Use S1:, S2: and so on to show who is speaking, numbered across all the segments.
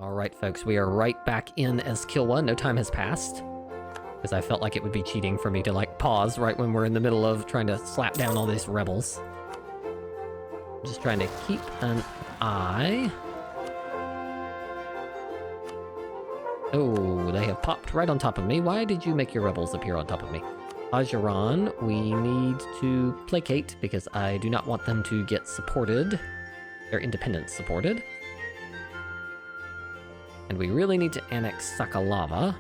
S1: Alright folks, we are right back in as Kilwa. No time has passed. Because I felt like it would be cheating for me to like pause right when we're in the middle of trying to slap down all these rebels. Just trying to keep an eye. Oh, they have popped right on top of me. Why did you make your rebels appear on top of me? Ajiran, we need to placate because I do not want them to get supported. Their independence supported. And we really need to annex Sakalava.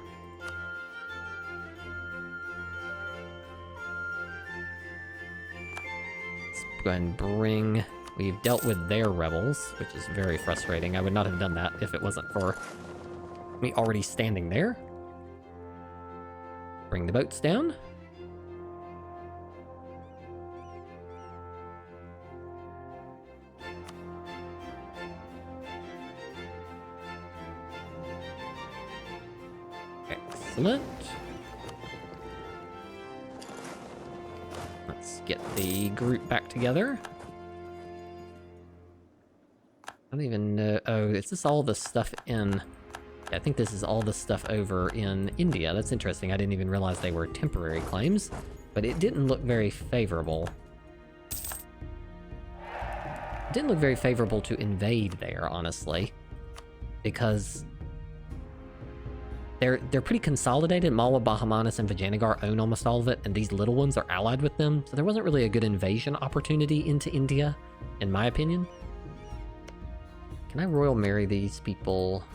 S1: Let's go ahead and bring... We've dealt with their rebels, which is very frustrating. I would not have done that if it wasn't for me already standing there. Bring the boats down. Excellent. Let's get the group back together. I don't even know... Oh, is this all the stuff in... Yeah, I think this is all the stuff over in India. That's interesting. I didn't even realize they were temporary claims. But it didn't look very favorable. It didn't look very favorable to invade there, honestly. Because... They're pretty consolidated. Malwa, Bahamanis, and Vijayanagar own almost all of it, and these little ones are allied with them, so there wasn't really a good invasion opportunity into India, in my opinion. Can I royal marry these people?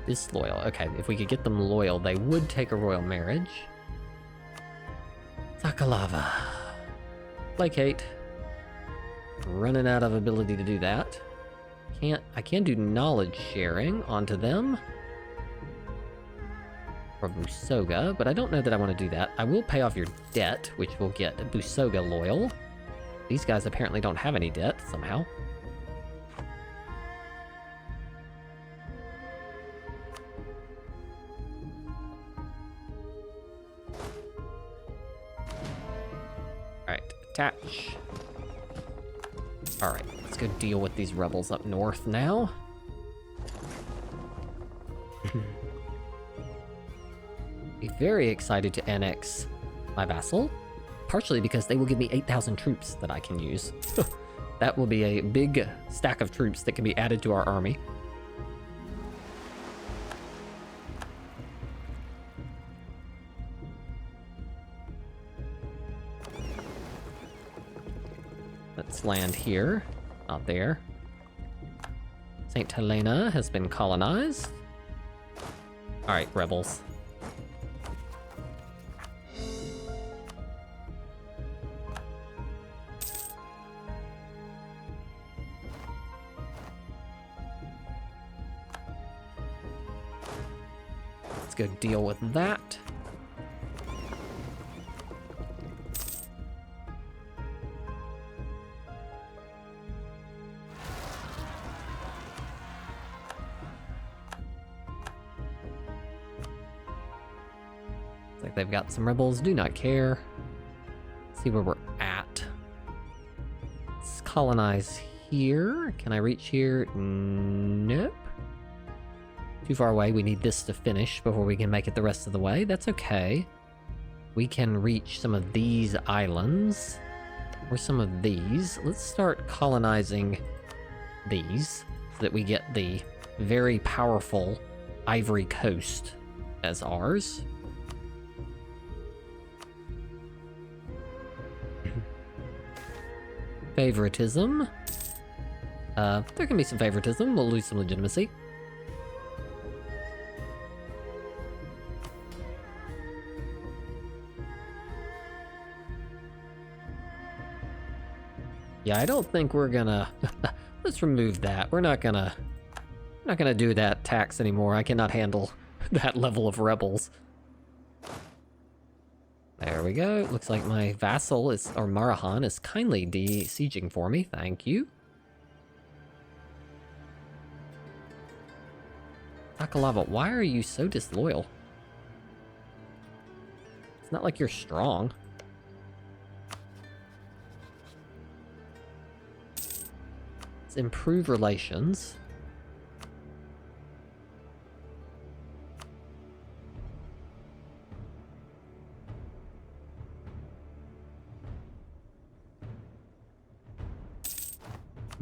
S1: Disloyal. Okay, if we could get them loyal, they would take a royal marriage. Sakalava. Placate. Running out of ability to do that. I can do knowledge sharing onto them. Or Busoga, but I don't know that I want to do that. I will pay off your debt, which will get Busoga loyal. These guys apparently don't have any debt, somehow. Attach. Alright, let's go deal with these rebels up north now. Be very excited to annex my vassal, partially because they will give me 8,000 troops that I can use. That will be a big stack of troops that can be added to our army. Let's land here, not there. St. Helena has been colonized. Alright, rebels. Let's go deal with that. Like they've got some rebels, do not care. Let's see where we're at. Let's colonize here. Can I reach here? Nope. Too far away. We need this to finish before we can make it the rest of the way. That's okay. We can reach some of these islands. Or some of these. Let's start colonizing these so that we get the very powerful Ivory Coast as ours. Favoritism. There can be some favoritism. We'll lose some legitimacy. Yeah, I don't think we're gonna... Let's remove that. We're not gonna do that tax anymore. I cannot handle that level of rebels. There There we go. Looks like my vassal is, or Marahan, is kindly de-sieging for me. Thank you. Takalava, why are you so disloyal? It's not like you're strong. Let's improve relations.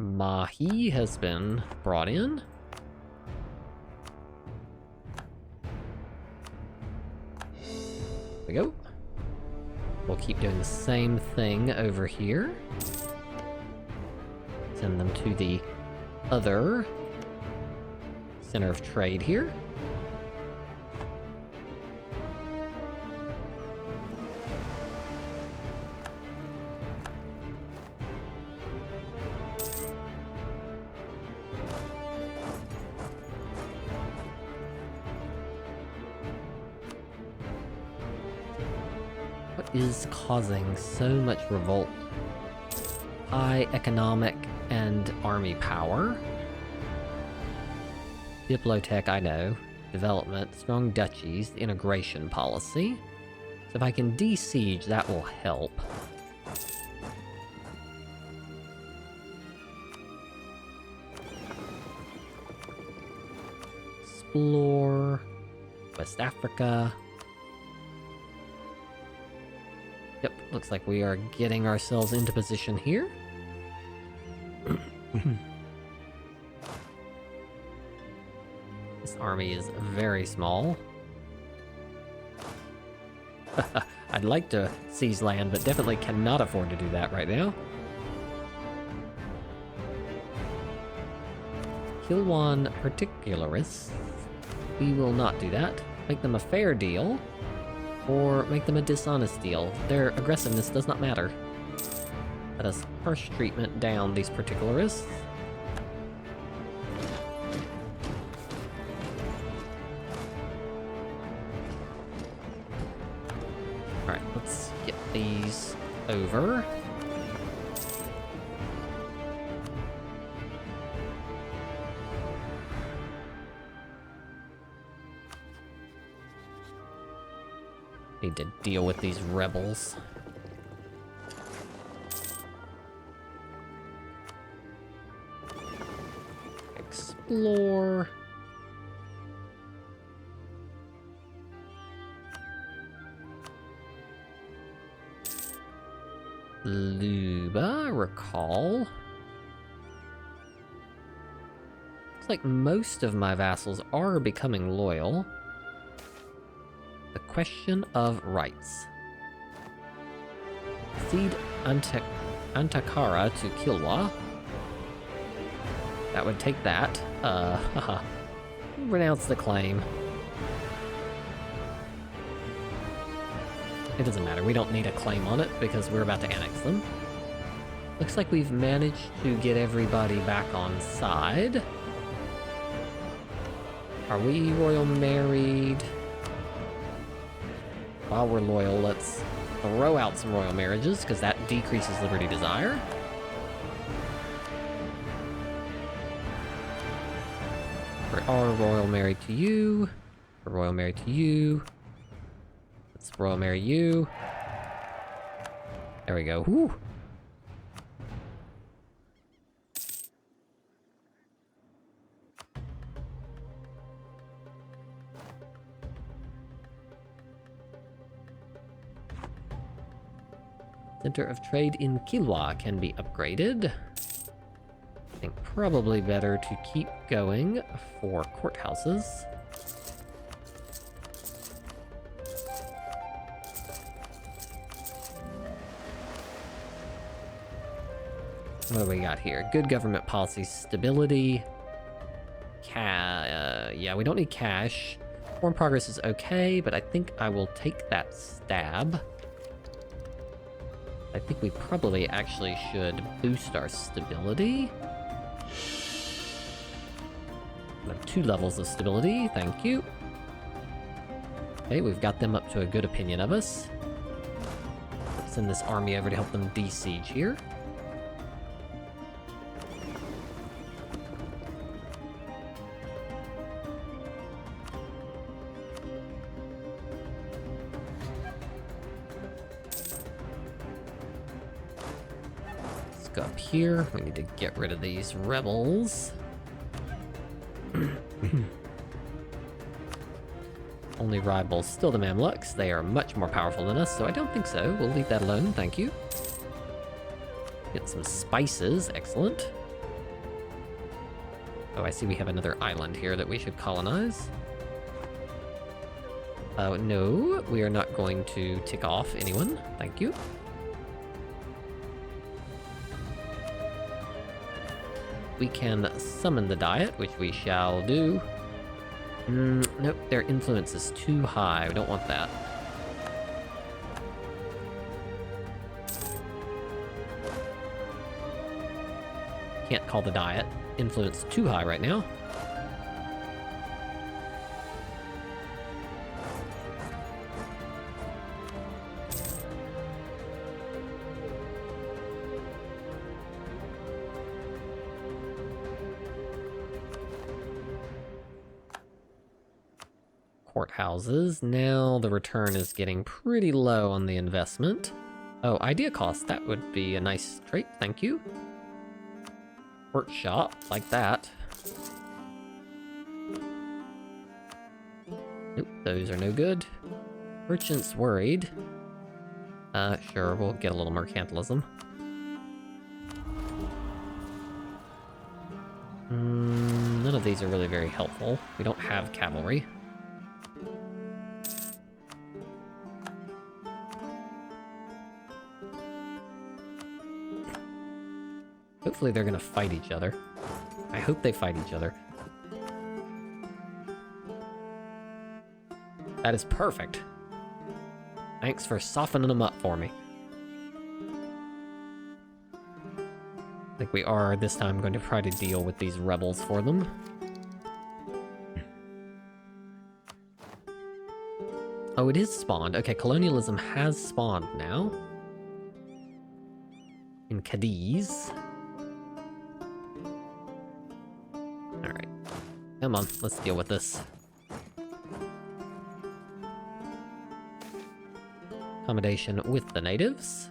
S1: Mahi has been brought in. There we go. We'll keep doing the same thing over here. Send them to the other center of trade here. What is causing so much revolt? High economic and army power. Diplotech, I know. Development, strong duchies, integration policy. So if I can de-siege, that will help. Explore. West Africa. Yep, looks like we are getting ourselves into position here. This army is very small. I'd like to seize land, but definitely cannot afford to do that right now. Kilwan particularists. We will not do that. Make them a fair deal. Or make them a dishonest deal. Their aggressiveness does not matter. Let us harsh treatment down these particularists. Alright, let's get these over. Need to deal with these rebels. Explore. Luba, recall. Looks like most of my vassals are becoming loyal. The question of rights. Cede Antakara to Kilwa. That would take that. Renounce the claim. It doesn't matter, we don't need a claim on it because we're about to annex them. Looks like we've managed to get everybody back on side. Are we royal married? While we're loyal, let's throw out some royal marriages, because that decreases liberty desire. We are royal married to you. We're royal married to you. Let's royal marry you. There we go. Whew. Center of Trade in Kilwa can be upgraded. I think probably better to keep going for courthouses. What do we got here? Good government policy stability. Yeah, we don't need cash. Foreign progress is okay, but I think I will take that stab. I think we probably actually should boost our stability. We have 2 levels of stability, thank you. Okay, we've got them up to a good opinion of us. send this army over to help them de-siege here. Let's go up here. We need to get rid of these rebels. Only rivals still the Mamluks. They are much more powerful than us, so I don't think so. We'll leave that alone, thank you. Get some spices, excellent. Oh, I see we have another island here that we should colonize. No, we are not going to tick off anyone, thank you. We can summon the Diet, which we shall do. Nope, their influence is too high. We don't want that. Can't call the Diet. Influence too high right now. Courthouses. Now the return is getting pretty low on the investment. Oh, idea cost. That would be a nice trait, thank you. Workshop, like that. Nope, those are no good. Merchants worried. Sure, we'll get a little mercantilism. None of these are really very helpful. We don't have cavalry. Hopefully they're gonna fight each other. I hope they fight each other. That is perfect. Thanks for softening them up for me. I think we are this time going to try to deal with these rebels for them. Oh, it is spawned. Okay, colonialism has spawned now. In Cadiz. Alright. Come on, let's deal with this. Accommodation with the natives.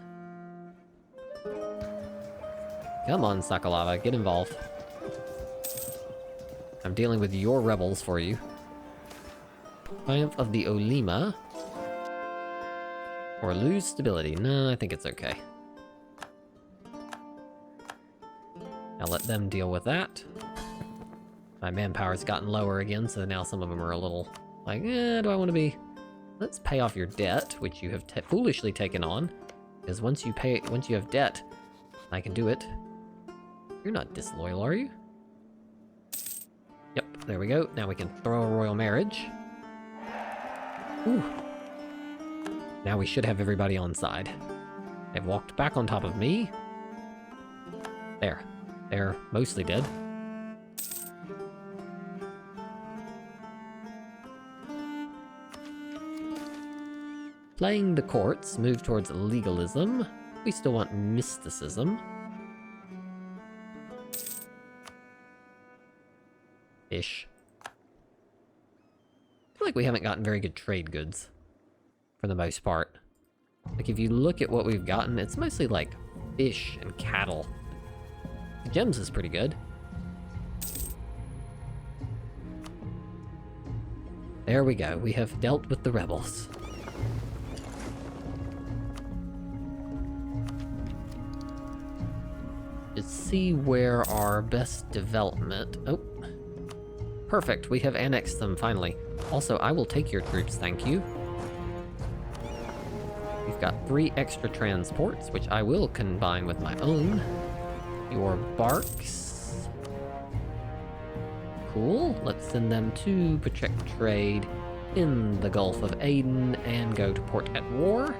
S1: Come on, Sakalava, get involved. I'm dealing with your rebels for you. Triumph of the Olima. Or lose stability. No, I think it's okay. I'll let them deal with that. My manpower's gotten lower again, so now some of them are a little like, do I want to be? Let's pay off your debt, which you have foolishly taken on. Because once you have debt, I can do it. You're not disloyal, are you? Yep, there we go. Now we can throw a royal marriage. Ooh. Now we should have everybody on side. They've walked back on top of me. There. They're mostly dead. Playing the courts, move towards legalism. We still want mysticism. Ish. I feel like we haven't gotten very good trade goods. For the most part. Like, if you look at what we've gotten, it's mostly like fish and cattle. The gems is pretty good. There we go. We have dealt with the rebels. Let's see where our best development... Oh. Perfect. We have annexed them, finally. Also, I will take your troops, thank you. We've got 3 extra transports, which I will combine with my own. Your barks. Cool. Let's send them to protect trade in the Gulf of Aden and go to port at war.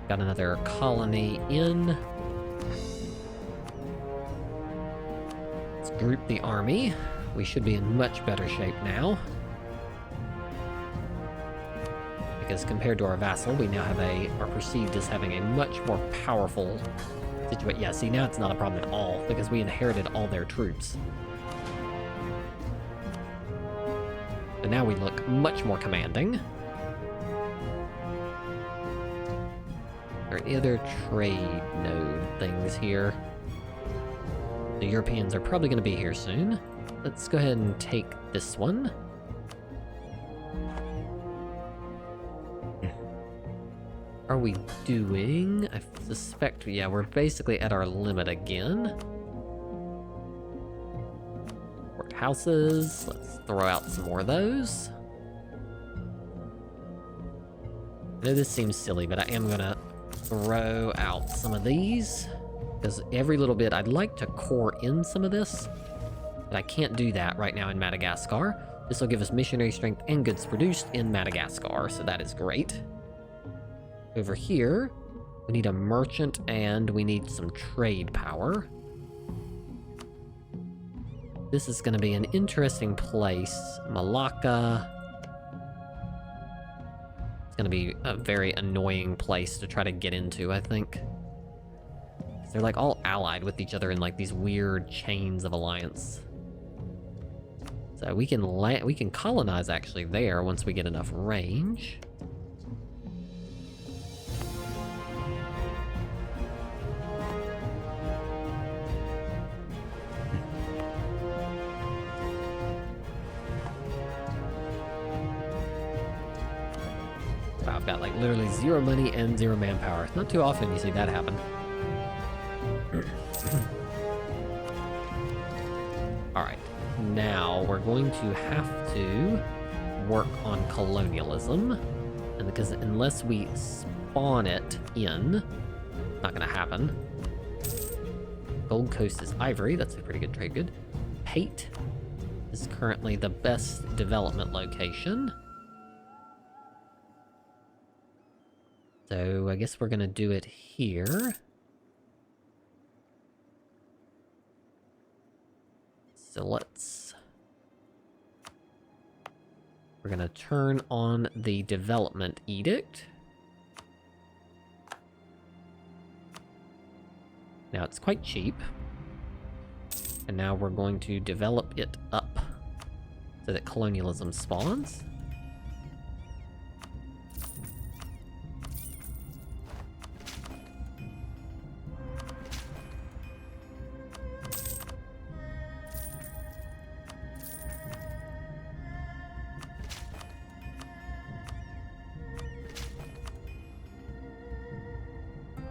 S1: Got another colony in. Let's group the army. We should be in much better shape now. because compared to our vassal, we now are perceived as having a much more powerful situation. Yeah, see, now it's not a problem at all, because we inherited all their troops. And now we look much more commanding. Are there any other trade node things here? The Europeans are probably going to be here soon. Let's go ahead and take this one. Are we doing? I suspect, yeah, we're basically at our limit again. Houses. Let's throw out some more of those. I know this seems silly, but I am gonna throw out some of these, because every little bit I'd like to core in some of this, but I can't do that right now in Madagascar. This will give us missionary strength and goods produced in Madagascar, so that is great. Over here, we need a merchant and we need some trade power. This is going to be an interesting place. Malacca. It's going to be a very annoying place to try to get into, I think. They're like all allied with each other in like these weird chains of alliance. So we can colonize actually there once we get enough range. Wow, I've got like literally 0 money and 0 manpower. Not too often you see that happen. Alright, now we're going to have to work on colonialism. And because unless we spawn it in, not gonna happen. Gold Coast is ivory, that's a pretty good trade good. Pate is currently the best development location. So I guess we're gonna do it here. So we're gonna turn on the development edict. Now it's quite cheap. And now we're going to develop it up so that colonialism spawns.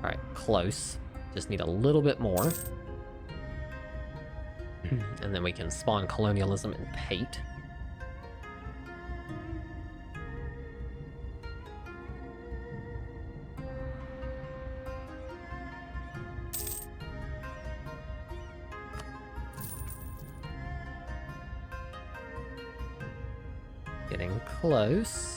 S1: Alright, close. Just need a little bit more. And then we can spawn colonialism in Pate. Getting close.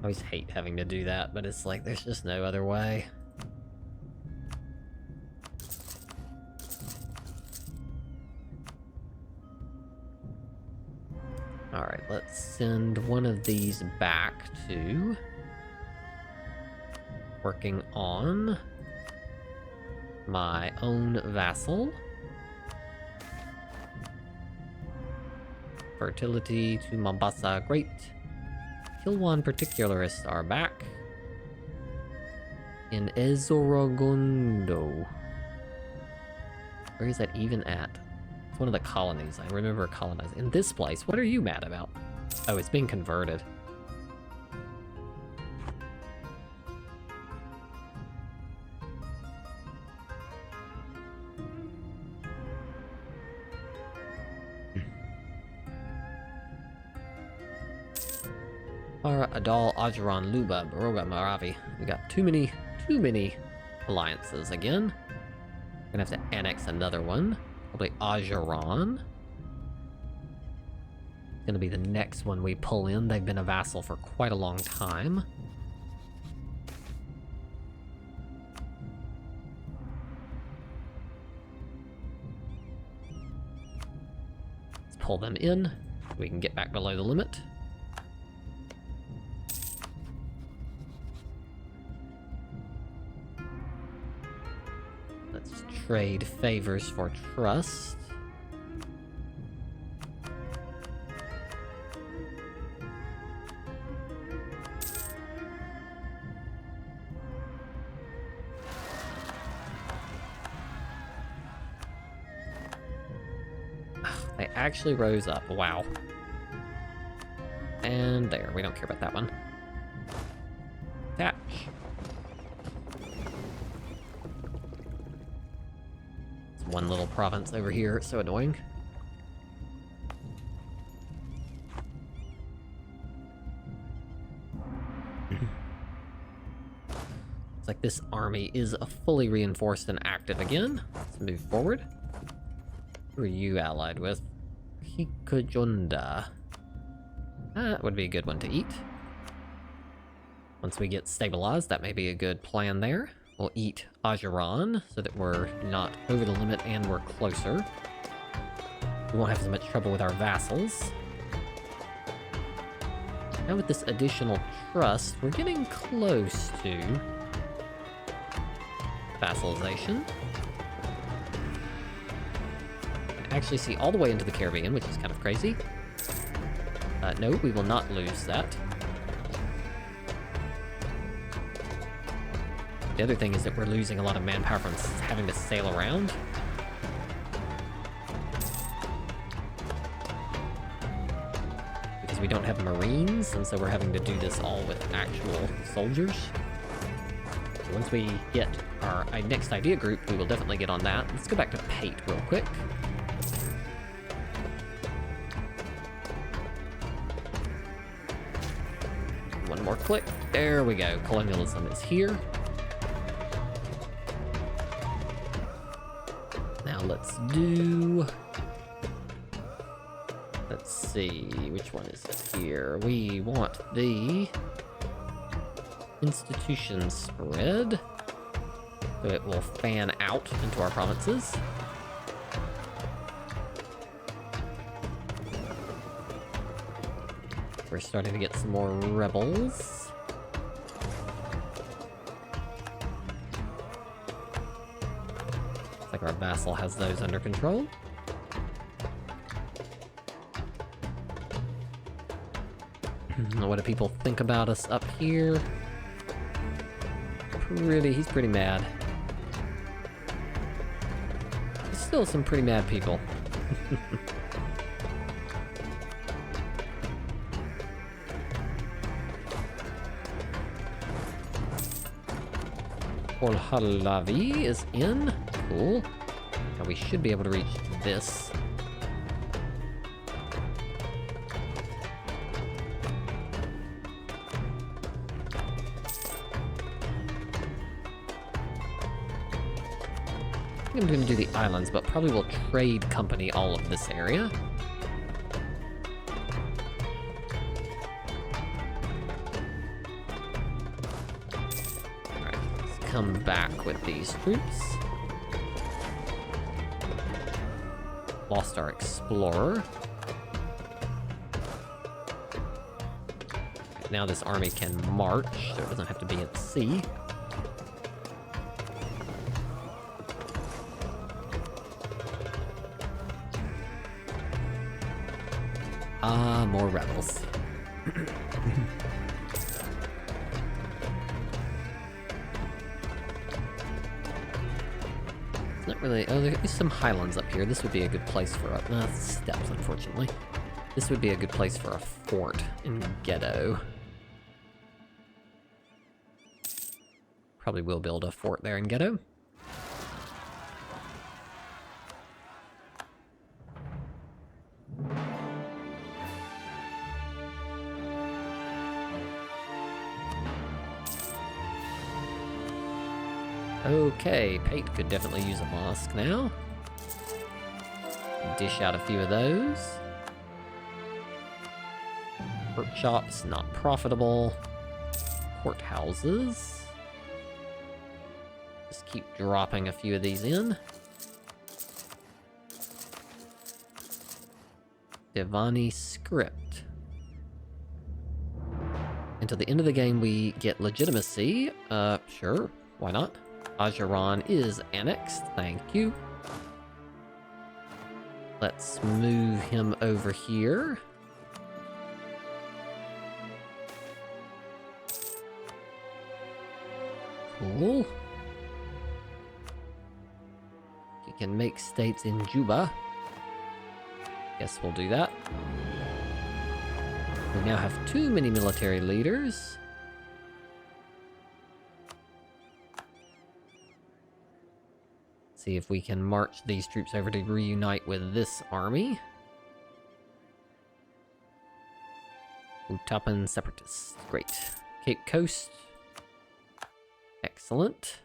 S1: I always hate having to do that, but it's like there's just no other way. Alright, let's send one of these back to working on my own vassal. Fertility to Mombasa, great. Kilwa particularists are back. In Ezorogondo. Where is that even at? It's one of the colonies. I remember colonizing. In this place, what are you mad about? Oh, it's being converted. Para, Adal, Ajaran, Luba, Baroga, Maravi. We got too many alliances again. Gonna have to annex another one. Probably Ajaran. It's gonna be the next one we pull in. They've been a vassal for quite a long time. Let's pull them in. We can get back below the limit. Let's trade favors for trust. They actually rose up. Wow. And there, we don't care about that one. Thatch. It's one little province over here, it's so annoying. It's like this army is fully reinforced and active again. Let's move forward. Who are you allied with? Hikajunda. That would be a good one to eat. Once we get stabilized, that may be a good plan there. We'll eat Ajuran, so that we're not over the limit and we're closer. We won't have as much trouble with our vassals. Now with this additional trust, we're getting close to vassalization. Actually see all the way into the Caribbean, which is kind of crazy. No, we will not lose that. The other thing is that we're losing a lot of manpower from having to sail around. Because we don't have marines, and so we're having to do this all with actual soldiers. So once we get our next idea group, we will definitely get on that. Let's go back to Pate real quick. One more click. There we go. Colonialism is here. Now let's do... Let's see, which one is it here? We want the institution spread, so it will fan out into our provinces. We're starting to get some more rebels. Looks like our vassal has those under control. What do people think about us up here? He's pretty mad. There's still some pretty mad people. Orhalavi is in. Cool. Now we should be able to reach this. I'm going to do the islands, but probably will trade company all of this area. Alright, let's come back with these troops. Lost our explorer. Now this army can march, so it doesn't have to be at sea. More rebels. It's not really... Oh, there's some highlands up here. This would be a good place for a... No, it's steppes, unfortunately. This would be a good place for a fort in Ghetto. Probably will build a fort there in Ghetto. Okay, Pate could definitely use a mosque now. Dish out a few of those. Workshops, not profitable. Courthouses. Just keep dropping a few of these in. Divani script. Until the end of the game, we get legitimacy. Sure, why not? Ajaran is annexed, thank you. Let's move him over here. Cool. You can make states in Juba. Guess we'll do that. We now have too many military leaders. See if we can march these troops over to reunite with this army. Utapan separatists. Great. Cape Coast. Excellent.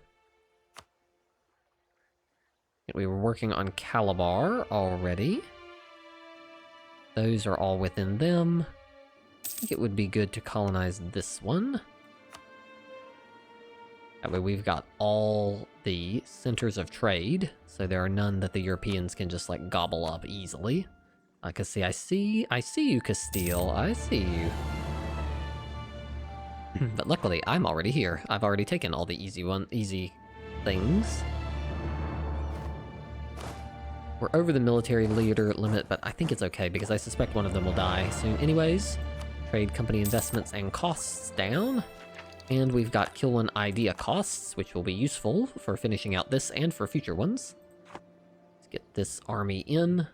S1: We were working on Calabar already. Those are all within them. I think it would be good to colonize this one. That way we've got all the centers of trade, so there are none that the Europeans can just like gobble up easily. Cause see, I see you, Castile. I see you. But luckily, I'm already here. I've already taken all the easy things. We're over the military leader limit, but I think it's okay because I suspect one of them will die soon anyways. Trade company investments and costs down. And we've got Kilwan idea costs, which will be useful for finishing out this and for future ones. Let's get this army in.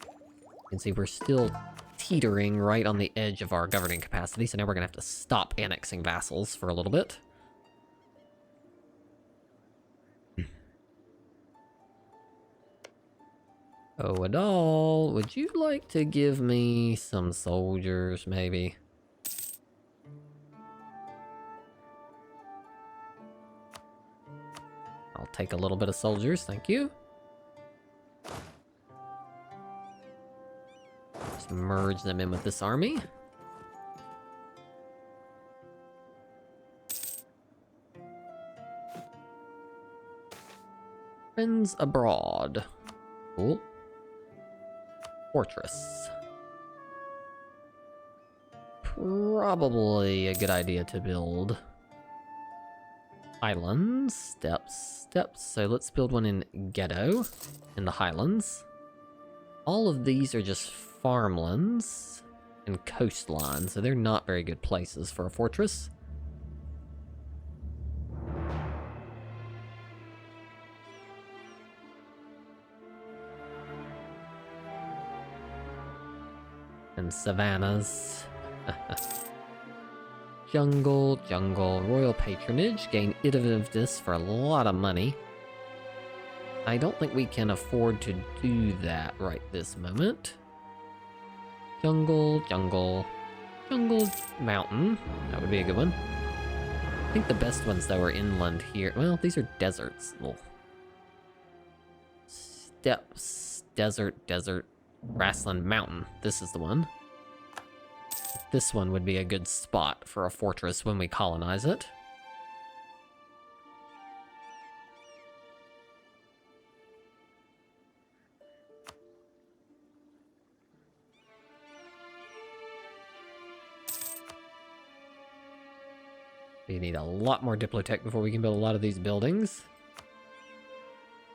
S1: You can see we're still teetering right on the edge of our governing capacity, so now we're gonna have to stop annexing vassals for a little bit. Oh, Adal, would you like to give me some soldiers, maybe? I'll take a little bit of soldiers, thank you. Just merge them in with this army. Friends abroad. Cool. Fortress. Probably a good idea to build. Highlands, steps. So let's build one in Ghetto, in the Highlands. All of these are just farmlands and coastline, so they're not very good places for a fortress. And savannas. Jungle, royal patronage, gain innovativeness for a lot of money. I don't think we can afford to do that right this moment. Jungle, mountain. That would be a good one. I think the best ones though are inland here. Well, these are deserts. Oh. Steppes, desert, grassland, mountain. This is the one. This one would be a good spot for a fortress when we colonize it. We need a lot more Diplotech before we can build a lot of these buildings.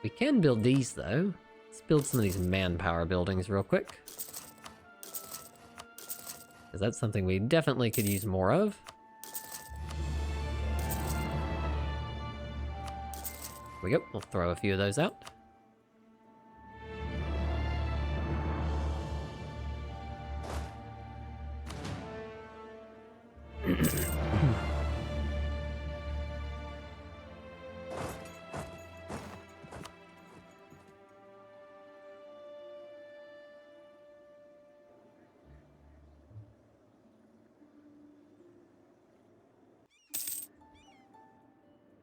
S1: We can build these though. Let's build some of these manpower buildings real quick. Because that's something we definitely could use more of. Here we go, we'll throw a few of those out.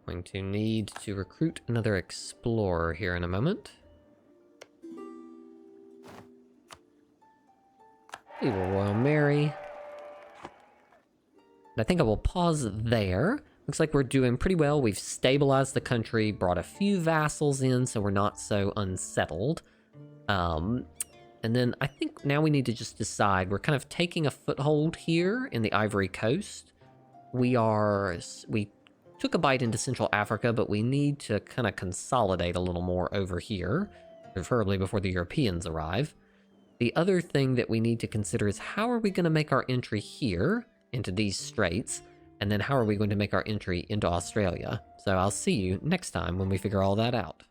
S1: Going to need to recruit another explorer here in a moment. We will Royal Mary. I think I will pause there. Looks like we're doing pretty well. We've stabilized the country, brought a few vassals in so we're not so unsettled. And then I think now we need to just decide. We're kind of taking a foothold here in the Ivory Coast. We took a bite into Central Africa, but we need to kind of consolidate a little more over here, preferably before the Europeans arrive. The other thing that we need to consider is how are we going to make our entry here into these straits, and then how are we going to make our entry into Australia? So I'll see you next time when we figure all that out.